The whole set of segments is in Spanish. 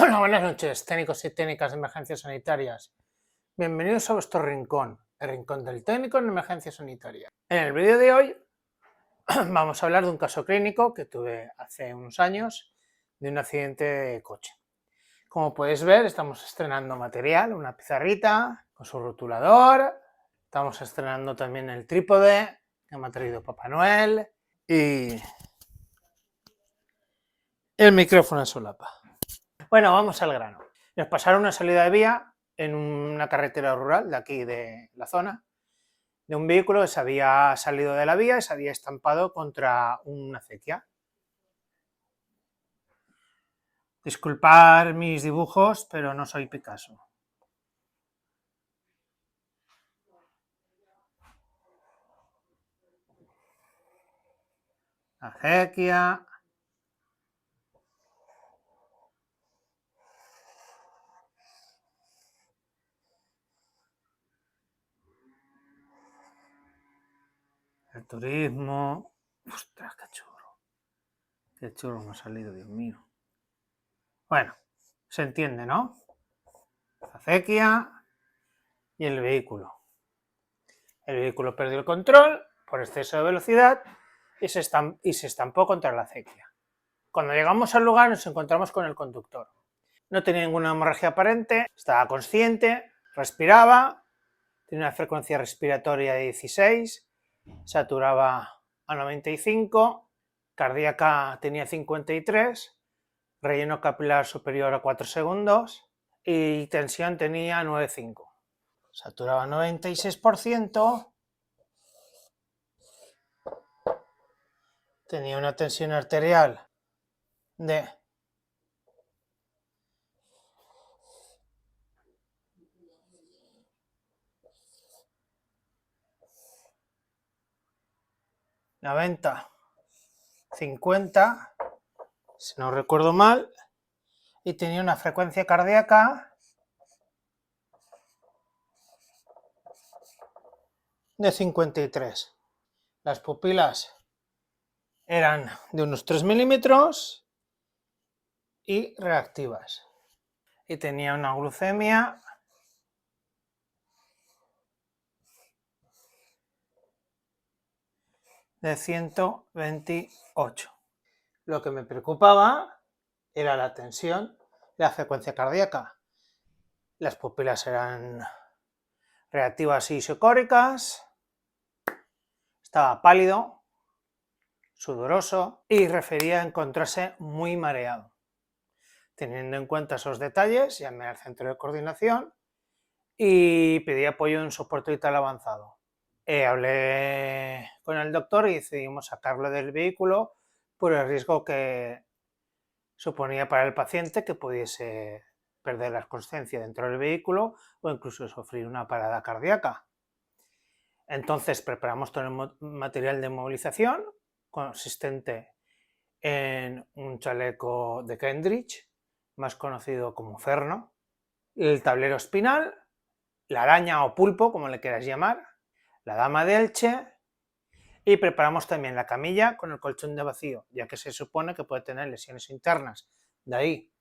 Hola, buenas noches, técnicos y técnicas de emergencias sanitarias. Bienvenidos a vuestro rincón, el rincón del técnico en emergencias sanitarias. En el vídeo de hoy vamos a hablar de un caso clínico que tuve hace unos años de un accidente de coche. Como podéis ver, estamos estrenando material, una pizarrita con su rotulador, estamos estrenando también el trípode que me ha traído Papá Noel y el micrófono en solapa. Bueno, vamos al grano. Nos pasaron una salida de vía en una carretera rural de aquí de la zona, de un vehículo que se había salido de la vía y se había estampado contra una acequia. Disculpad mis dibujos, pero no soy Picasso. Acequia. El turismo. Ostras, qué churro. Qué churro me ha salido, Dios mío. Bueno, se entiende, ¿no? Acequia y el vehículo. El vehículo perdió el control por exceso de velocidad y se estampó contra la acequia. Cuando llegamos al lugar nos encontramos con el conductor. No tenía ninguna hemorragia aparente, estaba consciente, respiraba, tenía una frecuencia respiratoria de 16, saturaba a 95, cardíaca tenía 53, relleno capilar superior a 4 segundos y tensión tenía 9,5. Saturaba 96%, tenía una tensión arterial de 90, 50, si no recuerdo mal, y tenía una frecuencia cardíaca de 53. Las pupilas eran de unos 3 milímetros y reactivas. Y tenía una glucemia de 128. Lo que me preocupaba era la tensión y la frecuencia cardíaca. Las pupilas eran reactivas y isocóricas. Estaba pálido, sudoroso y refería a encontrarse muy mareado. Teniendo en cuenta esos detalles, llamé al centro de coordinación y pedí apoyo en soporte vital avanzado. Hablé con el doctor y decidimos sacarlo del vehículo por el riesgo que suponía para el paciente que pudiese perder la consciencia dentro del vehículo o incluso sufrir una parada cardíaca. Entonces preparamos todo el material de movilización consistente en un chaleco de Kendrick, más conocido como Ferno, el tablero espinal, la araña o pulpo, como le quieras llamar, la dama de Elche, y preparamos también la camilla con el colchón de vacío, ya que se supone que puede tener lesiones internas. De ahí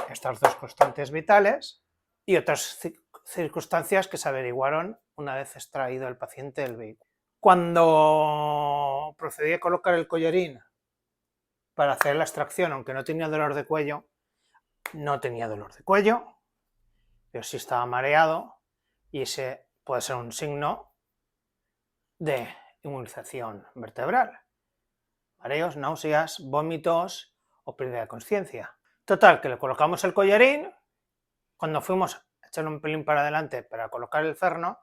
estas dos constantes vitales y otras circunstancias que se averiguaron una vez extraído el paciente del vehículo. Cuando procedí a colocar el collarín para hacer la extracción, aunque no tenía dolor de cuello, pero sí estaba mareado y ese puede ser un signo de inmovilización vertebral. Mareos, náuseas, vómitos o pérdida de conciencia. Total, que le colocamos el collarín. Cuando fuimos a echarle un pelín para adelante para colocar el ferno,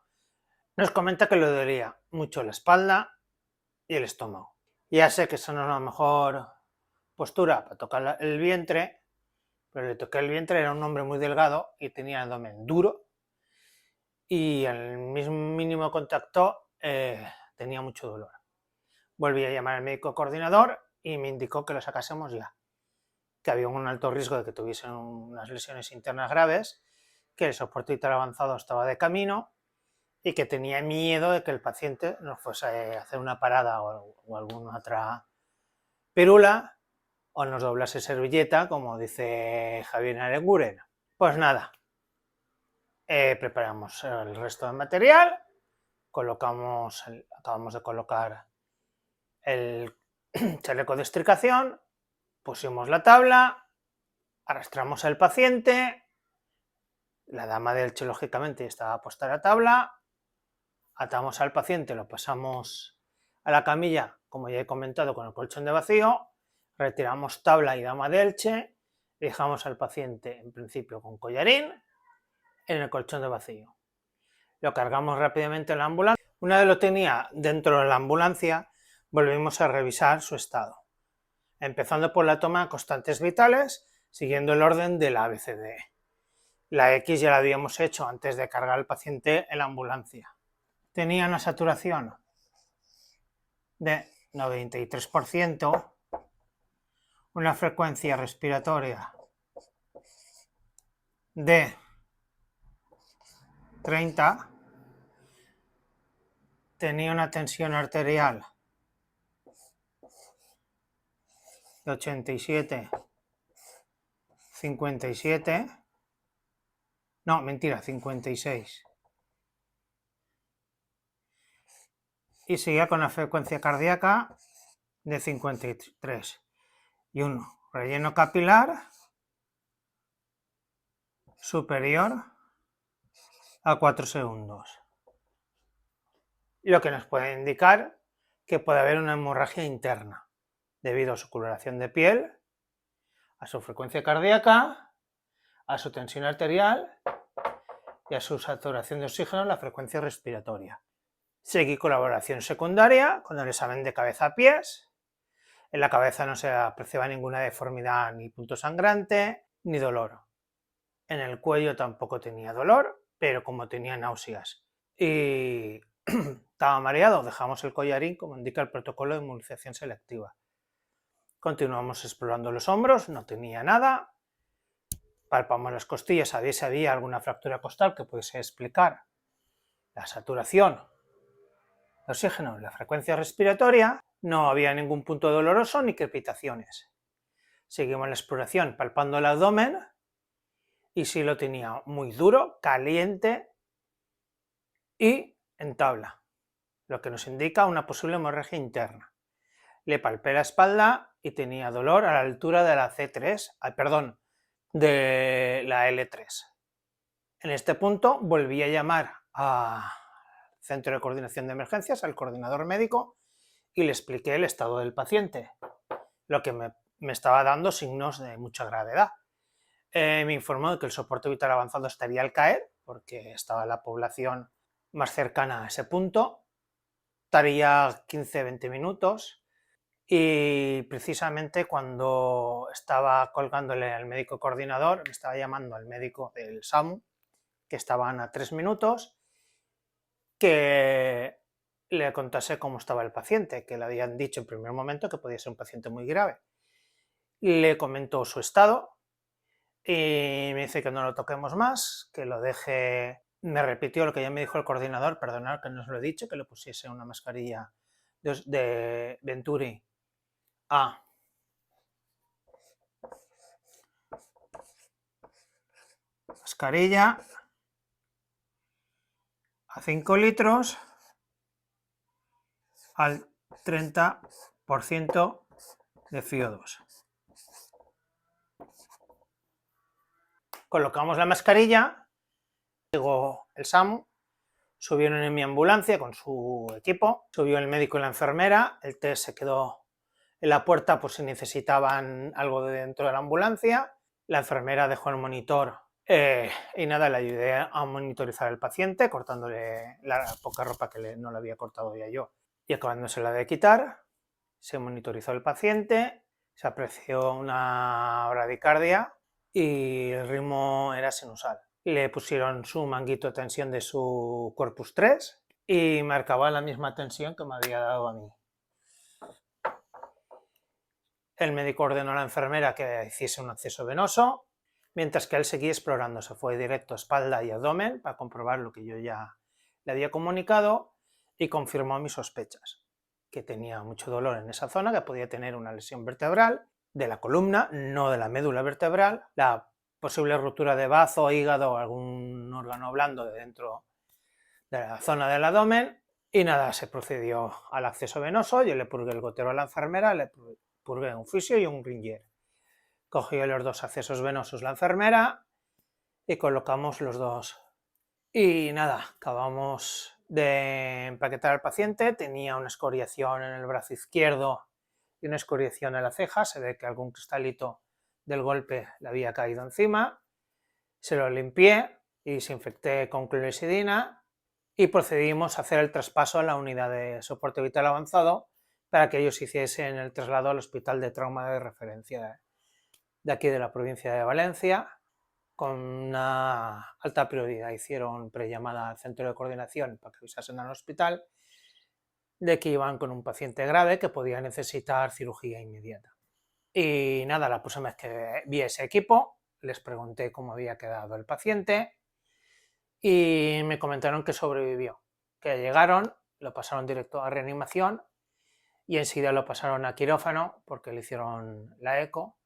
nos comenta que le dolía mucho la espalda y el estómago. Ya sé que esa no es la mejor postura para tocar el vientre, pero le toqué el vientre, era un hombre muy delgado y tenía el abdomen duro y al mismo mínimo contacto tenía mucho dolor. Volví a llamar al médico coordinador y me indicó que lo sacásemos ya, que había un alto riesgo de que tuviesen unas lesiones internas graves, que el soporte vital avanzado estaba de camino y que tenía miedo de que el paciente nos fuese a hacer una parada o alguna otra pirula o nos doblase servilleta, como dice Javier Arenguren. Pues nada, preparamos el resto del material, acabamos de colocar el chaleco de extricación, pusimos la tabla, arrastramos al paciente, la dama de Elche lógicamente estaba puesta a la tabla, atamos al paciente, lo pasamos a la camilla, como ya he comentado, con el colchón de vacío, retiramos tabla y dama de Elche, dejamos al paciente en principio con collarín en el colchón de vacío. Lo cargamos rápidamente en la ambulancia. Una vez lo tenía dentro de la ambulancia, volvimos a revisar su estado, empezando por la toma de constantes vitales, siguiendo el orden de la ABCD. La X ya la habíamos hecho antes de cargar al paciente en la ambulancia. Tenía una saturación de 93%, una frecuencia respiratoria de 30, tenía una tensión arterial de 87, 57, no, mentira, 56. Y seguía con la frecuencia cardíaca de 53 y un relleno capilar superior a 4 segundos. Lo que nos puede indicar que puede haber una hemorragia interna debido a su coloración de piel, a su frecuencia cardíaca, a su tensión arterial y a su saturación de oxígeno en la frecuencia respiratoria. Seguí con la evaluación secundaria con el examen de cabeza a pies. En la cabeza no se apreciaba ninguna deformidad, ni punto sangrante, ni dolor. En el cuello tampoco tenía dolor, pero como tenía náuseas y estaba mareado, dejamos el collarín como indica el protocolo de inmunización selectiva. Continuamos explorando los hombros, no tenía nada. Palpamos las costillas a ver si había alguna fractura costal que pudiese explicar la saturación de oxígeno en la frecuencia respiratoria. No había ningún punto doloroso ni crepitaciones. Seguimos la exploración palpando el abdomen y sí lo tenía muy duro, caliente y en tabla, lo que nos indica una posible hemorragia interna. Le palpé la espalda y tenía dolor a la altura de la C3, de la L3. En este punto volví a llamar al Centro de Coordinación de Emergencias, al coordinador médico, y le expliqué el estado del paciente, lo que me estaba dando signos de mucha gravedad. Me informó de que el soporte vital avanzado estaría al caer, porque estaba la población más cercana a ese punto, estaría 15-20 minutos, y precisamente cuando estaba colgándole al médico coordinador, me estaba llamando al médico del SAMU, que estaban a 3 minutos, que le contase cómo estaba el paciente, que le habían dicho en primer momento que podía ser un paciente muy grave. Le comentó su estado y me dice que no lo toquemos más, que lo deje. Me repitió lo que ya me dijo el coordinador, perdonad que no os lo he dicho, que le pusiese una mascarilla de Venturi A. Mascarilla a 5 litros al 30% de CO2. Colocamos la mascarilla, llegó el SAMU, subieron en mi ambulancia con su equipo, subió el médico y la enfermera, el test se quedó en la puerta por si necesitaban algo de dentro de la ambulancia, la enfermera dejó el monitor y nada, le ayudé a monitorizar al paciente, cortándole la poca ropa que no le había cortado ya yo. Y acabándosela de quitar, se monitorizó el paciente, se apreció una bradicardia y el ritmo era sinusal. Le pusieron su manguito de tensión de su Corpus 3 y marcaba la misma tensión que me había dado a mí. El médico ordenó a la enfermera que hiciese un acceso venoso, mientras que él seguía explorando. Se fue directo a espalda y abdomen para comprobar lo que yo ya le había comunicado y confirmó mis sospechas, que tenía mucho dolor en esa zona, que podía tener una lesión vertebral de la columna, no de la médula vertebral, la posible ruptura de bazo, hígado o algún órgano blando de dentro de la zona del abdomen. Y nada, se procedió al acceso venoso. Yo le purgué el gotero a la enfermera, le purgué un fisio y un ringer. Cogió los 2 accesos venosos la enfermera y colocamos los 2. Y nada, acabamos de empaquetar al paciente. Tenía una escoriación en el brazo izquierdo y una escoriación en la ceja. Se ve que algún cristalito del golpe le había caído encima. Se lo limpié y desinfecté con clorexidina y procedimos a hacer el traspaso a la unidad de soporte vital avanzado para que ellos hiciesen el traslado al hospital de trauma de referencia de aquí de la provincia de Valencia. Con una alta prioridad hicieron prellamada al centro de coordinación para que avisasen al hospital de que iban con un paciente grave que podía necesitar cirugía inmediata. Y nada, la próxima vez que vi ese equipo les pregunté cómo había quedado el paciente y me comentaron que sobrevivió, que llegaron, lo pasaron directo a reanimación y enseguida lo pasaron a quirófano porque le hicieron la eco.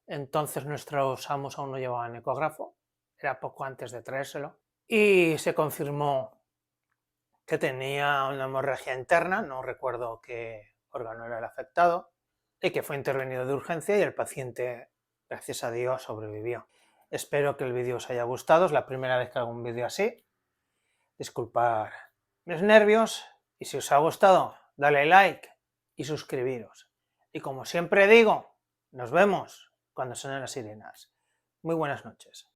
Entonces nuestros amos aún no llevaban ecógrafo, era poco antes de traérselo, y se confirmó que tenía una hemorragia interna, no recuerdo qué órgano era el afectado, y que fue intervenido de urgencia y el paciente, gracias a Dios, sobrevivió. Espero que el vídeo os haya gustado, es la primera vez que hago un vídeo así. Disculpad mis nervios y si os ha gustado, dale like y suscribiros. Y como siempre digo, nos vemos cuando suenen las sirenas. Muy buenas noches.